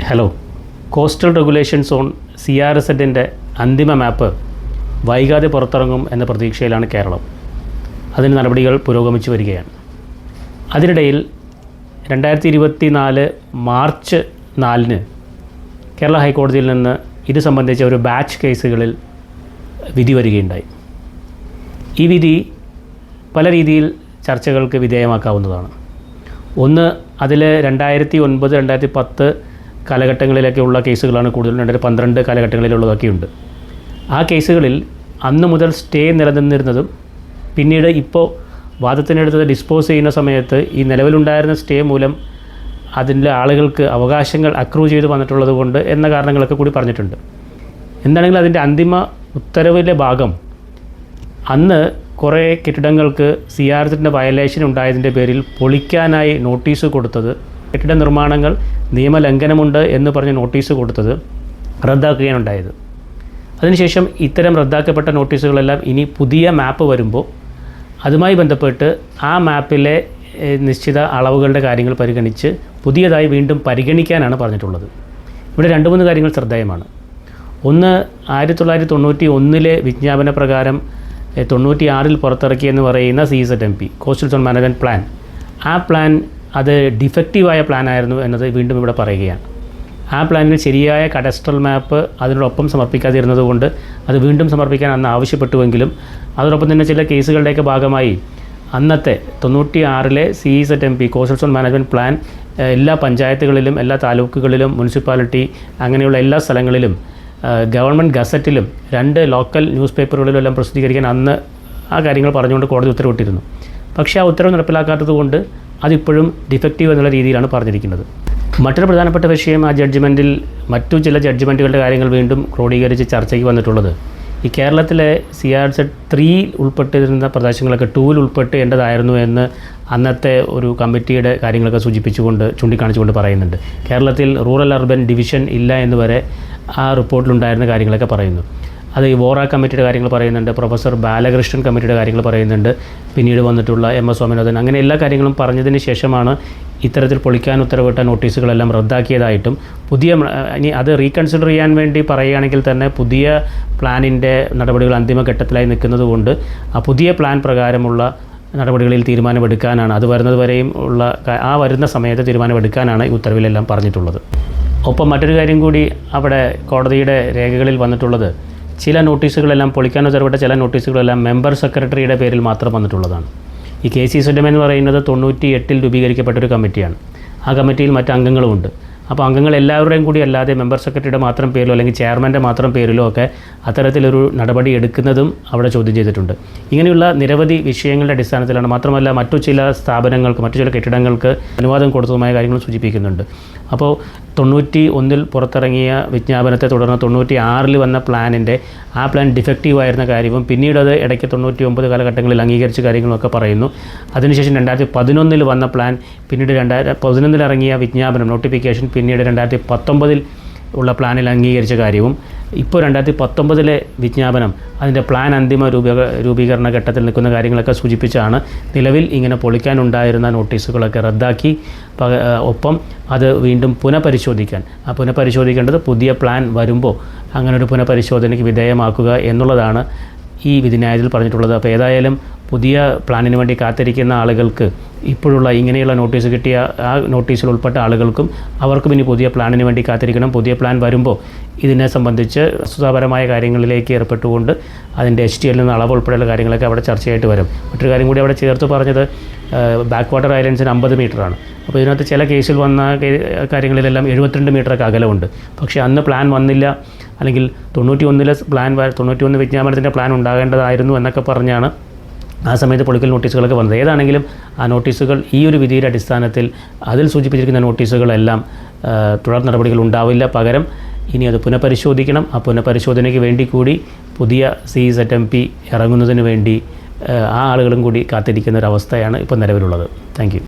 Hello. Coastal regulation zone CRZ അന്തിമ മാപ്പ് വൈകാതെ പുറത്തിറങ്ങും എന്ന പ്രതീക്ഷയിലാണ് കേരളം. അതിന് നടപടികൾ പുരോഗമിച്ചു വരികയാണ്. അതിനിടയിൽ 2024 മാർച്ച് 4 കേരള ഹൈക്കോടതിയിൽ നിന്ന് ഇത് സംബന്ധിച്ച ഒരു ബാച്ച് കേസുകളിൽ വിധി വരികയുണ്ടായി. ഈ വിധി പല രീതിയിൽ ചർച്ചകൾക്ക് വിധേയമാക്കാവുന്നതാണ്. ഒന്ന്, അതിൽ 2009, 2010 കാലഘട്ടങ്ങളിലൊക്കെയുള്ള കേസുകളാണ് കൂടുതലും. 2012 കാലഘട്ടങ്ങളിലുള്ളതൊക്കെയുണ്ട്. ആ കേസുകളിൽ അന്ന് മുതൽ സ്റ്റേ നിലനിന്നിരുന്നതും പിന്നീട് ഇപ്പോൾ വാദത്തിനെടുത്തത് ഡിസ്പോസ് ചെയ്യുന്ന സമയത്ത് ഈ നിലവിലുണ്ടായിരുന്ന സ്റ്റേ മൂലം അതിൻ്റെ ആളുകൾക്ക് അവകാശങ്ങൾ അക്രൂ ചെയ്ത് വന്നിട്ടുള്ളത് കൊണ്ട് എന്ന കാരണങ്ങളൊക്കെ കൂടി പറഞ്ഞിട്ടുണ്ട്. എന്താണെങ്കിലും അതിൻ്റെ അന്തിമ ഉത്തരവിലെ ഭാഗം അന്ന് കുറേ കെട്ടിടങ്ങൾക്ക് CRZ വയലേഷൻ ഉണ്ടായതിൻ്റെ പേരിൽ പൊളിക്കാനായി നോട്ടീസ് കൊടുത്തത്, കെട്ടിട നിർമ്മാണങ്ങൾ നിയമലംഘനമുണ്ട് എന്ന് പറഞ്ഞ് നോട്ടീസ് കൊടുത്തത് റദ്ദാക്കുകയാണുണ്ടായത്. അതിനുശേഷം ഇത്തരം റദ്ദാക്കപ്പെട്ട നോട്ടീസുകളെല്ലാം ഇനി പുതിയ മാപ്പ് വരുമ്പോൾ അതുമായി ബന്ധപ്പെട്ട് ആ മാപ്പിലെ നിശ്ചിത അളവുകളുടെ കാര്യങ്ങൾ പരിഗണിച്ച് പുതിയതായി വീണ്ടും പരിഗണിക്കാനാണ് പറഞ്ഞിട്ടുള്ളത്. ഇവിടെ 2-3 കാര്യങ്ങൾ ശ്രദ്ധേയമാണ്. ഒന്ന്, 1991 വിജ്ഞാപന പ്രകാരം 96 പുറത്തിറക്കിയെന്ന് പറയുന്ന CZMP coastal zone management plan, ആ പ്ലാൻ അത് ഡിഫക്റ്റീവായ പ്ലാനായിരുന്നു എന്നത് വീണ്ടും ഇവിടെ പറയുകയാണ്. ആ പ്ലാനിൽ ശരിയായ കഡസ്ട്രൽ മാപ്പ് അതിനോടൊപ്പം സമർപ്പിക്കാതിരുന്നത് കൊണ്ട് അത് വീണ്ടും സമർപ്പിക്കാൻ അന്ന് ആവശ്യപ്പെട്ടുവെങ്കിലും അതോടൊപ്പം തന്നെ ചില കേസുകളുടെയൊക്കെ ഭാഗമായി അന്നത്തെ 96 CZMP coastal zone management plan എല്ലാ പഞ്ചായത്തുകളിലും എല്ലാ താലൂക്കുകളിലും മുനിസിപ്പാലിറ്റി അങ്ങനെയുള്ള എല്ലാ സ്ഥലങ്ങളിലും ഗവൺമെൻറ് ഗസറ്റിലും 2 ലോക്കൽ ന്യൂസ് പേപ്പറുകളിലും എല്ലാം പ്രസിദ്ധീകരിക്കാൻ അന്ന് ആ കാര്യങ്ങൾ പറഞ്ഞുകൊണ്ട് കോടതി ഉത്തരവിട്ടിരുന്നു. പക്ഷേ ആ ഉത്തരവ് നടപ്പിലാക്കാത്തത് കൊണ്ട് അതിപ്പോഴും ഡിഫക്റ്റീവ് എന്നുള്ള രീതിയിലാണ് പറഞ്ഞിരിക്കുന്നത്. മറ്റൊരു പ്രധാനപ്പെട്ട വിഷയം, ആ ജഡ്ജ്മെൻറ്റിൽ മറ്റു ചില ജഡ്ജ്മെൻറ്റുകളുടെ കാര്യങ്ങൾ വീണ്ടും ക്രോഡീകരിച്ച് ചർച്ചയ്ക്ക് വന്നിട്ടുള്ളത് ഈ കേരളത്തിലെ CRZ 3 ഉൾപ്പെട്ടിരുന്ന പ്രദേശങ്ങളൊക്കെ 2 ഉൾപ്പെട്ടേണ്ടതായിരുന്നു എന്ന് അന്നത്തെ ഒരു കമ്മിറ്റിയുടെ കാര്യങ്ങളൊക്കെ ചൂണ്ടിക്കാണിച്ചുകൊണ്ട് പറയുന്നുണ്ട്. കേരളത്തിൽ റൂറൽ അർബൻ ഡിവിഷൻ ഇല്ല എന്ന് വരെ ആ റിപ്പോർട്ടിലുണ്ടായിരുന്ന കാര്യങ്ങളൊക്കെ പറയുന്നു. അത് ഈ വോറ കമ്മിറ്റിയുടെ കാര്യങ്ങൾ പറയുന്നുണ്ട്, പ്രൊഫസർ ബാലകൃഷ്ണൻ കമ്മിറ്റിയുടെ കാര്യങ്ങൾ പറയുന്നുണ്ട്, പിന്നീട് വന്നിട്ടുള്ള MS സ്വാമിനാഥൻ, അങ്ങനെ എല്ലാ കാര്യങ്ങളും പറഞ്ഞതിന് ശേഷമാണ് ഇത്തരത്തിൽ പൊളിക്കാൻ ഉത്തരവിട്ട നോട്ടീസുകളെല്ലാം റദ്ദാക്കിയതായിട്ടും ഇനി അത് റീകൺസിഡർ ചെയ്യാൻ വേണ്ടി പറയുകയാണെങ്കിൽ തന്നെ പുതിയ പ്ലാനിൻ്റെ നടപടികൾ അന്തിമഘട്ടത്തിലായി നിൽക്കുന്നത് കൊണ്ട് ആ പുതിയ പ്ലാൻ പ്രകാരമുള്ള നടപടികളിൽ തീരുമാനമെടുക്കാനാണ്, അത് വരുന്നത് വരെയും ഉള്ള ആ വരുന്ന സമയത്ത് തീരുമാനമെടുക്കാനാണ് ഈ ഉത്തരവിലെല്ലാം പറഞ്ഞിട്ടുള്ളത്. ഒപ്പം മറ്റൊരു കാര്യം കൂടി അവിടെ കോടതിയുടെ രേഖകളിൽ വന്നിട്ടുള്ളത്, ചില നോട്ടീസുകളെല്ലാം പൊളിക്കാൻ ഉത്തരവിട്ട ചില നോട്ടീസുകളെല്ലാം മെമ്പർ സെക്രട്ടറിയുടെ പേരിൽ മാത്രം വന്നിട്ടുള്ളതാണ്. ഈ KCZM എന്ന് പറയുന്നത് 98 രൂപീകരിക്കപ്പെട്ടൊരു കമ്മിറ്റിയാണ്. ആ കമ്മിറ്റിയിൽ മറ്റ് അംഗങ്ങളുമുണ്ട്. അപ്പോൾ അംഗങ്ങൾ എല്ലാവരുടെയും കൂടി അല്ലാതെ മെമ്പർ സെക്രട്ടറിയുടെ മാത്രം പേരിലോ അല്ലെങ്കിൽ ചെയർമാൻ്റെ മാത്രം പേരിലോ ഒക്കെ അത്തരത്തിലൊരു നടപടി എടുക്കുന്നതും അവിടെ ചോദ്യം ചെയ്തിട്ടുണ്ട്. ഇങ്ങനെയുള്ള നിരവധി വിഷയങ്ങളുടെ അടിസ്ഥാനത്തിലാണ്. മാത്രമല്ല മറ്റു ചില സ്ഥാപനങ്ങൾക്ക്, മറ്റു ചില കെട്ടിടങ്ങൾക്ക് അനുവാദം കൊടുത്തതുമായ കാര്യങ്ങൾ സൂചിപ്പിക്കുന്നുണ്ട്. അപ്പോൾ 91 പുറത്തിറങ്ങിയ വിജ്ഞാപനത്തെ തുടർന്ന് 96 വന്ന പ്ലാനിൻ്റെ ആ പ്ലാൻ ഡിഫക്റ്റീവായിരുന്ന കാര്യവും പിന്നീട് അത് ഇടയ്ക്ക് 99 കാലഘട്ടങ്ങളിൽ അംഗീകരിച്ച കാര്യങ്ങളൊക്കെ പറയുന്നു. അതിനുശേഷം 2011 വന്ന പ്ലാൻ, പിന്നീട് 2011 ഇറങ്ങിയ വിജ്ഞാപനം നോട്ടിഫിക്കേഷൻ, പിന്നീട് 2019 ഉള്ള പ്ലാനിൽ അംഗീകരിച്ച കാര്യവും ഇപ്പോൾ 2019 വിജ്ഞാപനം അതിൻ്റെ പ്ലാൻ അന്തിമ രൂപീകരണ ഘട്ടത്തിൽ നിൽക്കുന്ന കാര്യങ്ങളൊക്കെ സൂചിപ്പിച്ചാണ് നിലവിൽ ഇങ്ങനെ പൊളിക്കാനുണ്ടായിരുന്ന നോട്ടീസുകളൊക്കെ റദ്ദാക്കി ഒപ്പം അത് വീണ്ടും പുനഃപരിശോധിക്കാൻ, ആ പുനഃപരിശോധിക്കേണ്ടത് പുതിയ പ്ലാൻ വരുമ്പോൾ അങ്ങനൊരു പുനഃപരിശോധനയ്ക്ക് വിധേയമാക്കുക എന്നുള്ളതാണ് ഈ വിധിന്യായത്തിൽ പറഞ്ഞിട്ടുള്ളത്. അപ്പോൾ ഏതായാലും പുതിയ പ്ലാനിന് വേണ്ടി കാത്തിരിക്കുന്ന ആളുകൾക്ക് ഇപ്പോഴുള്ള ഇങ്ങനെയുള്ള നോട്ടീസ് കിട്ടിയ ആ നോട്ടീസിൽ ഉൾപ്പെട്ട ആളുകൾക്കും അവർക്കും ഇനി പുതിയ പ്ലാനിന് വേണ്ടി കാത്തിരിക്കണം. പുതിയ പ്ലാൻ വരുമ്പോൾ ഇതിനെ സംബന്ധിച്ച് വസ്തുതാപരമായ കാര്യങ്ങളിലേക്ക് ഏർപ്പെട്ടുകൊണ്ട് അതിൻ്റെ HTL നിന്ന് അളവ് ഉൾപ്പെടെയുള്ള കാര്യങ്ങളൊക്കെ അവിടെ ചർച്ചയായിട്ട് വരും. മറ്റൊരു കാര്യം കൂടി അവിടെ ചേർത്ത് പറഞ്ഞത് ബാക്ക് വാട്ടർ ഐലൻഡ്സിന് 50 മീറ്ററാണ്. അപ്പോൾ ഇതിനകത്ത് ചില കേസിൽ വന്ന കാര്യങ്ങളിലെല്ലാം 72 മീറ്ററൊക്കെ അകലമുണ്ട്. പക്ഷേ അന്ന് പ്ലാൻ വന്നില്ല, അല്ലെങ്കിൽ 91 വിജ്ഞാപനത്തിൻ്റെ പ്ലാൻ ഉണ്ടാകേണ്ടതായിരുന്നു എന്നൊക്കെ പറഞ്ഞാണ് ആ സമയത്ത് പൊളിക്കൽ നോട്ടീസുകളൊക്കെ വന്നത്. ഏതാണെങ്കിലും ആ നോട്ടീസുകൾ ഈ ഒരു വിധിയുടെ അടിസ്ഥാനത്തിൽ അതിൽ സൂചിപ്പിച്ചിരിക്കുന്ന നോട്ടീസുകളെല്ലാം തുടർ നടപടികൾ ഉണ്ടാവില്ല. പകരം ഇനി അത് പുനഃപരിശോധിക്കണം. ആ പുനഃപരിശോധനയ്ക്ക് വേണ്ടി കൂടി പുതിയ CZMP ഇറങ്ങുന്നതിന് വേണ്ടി ആ ആളുകളും കൂടി കാത്തിരിക്കുന്ന ഒരവസ്ഥയാണ് ഇപ്പോൾ നിലവിലുള്ളത്. Thank you.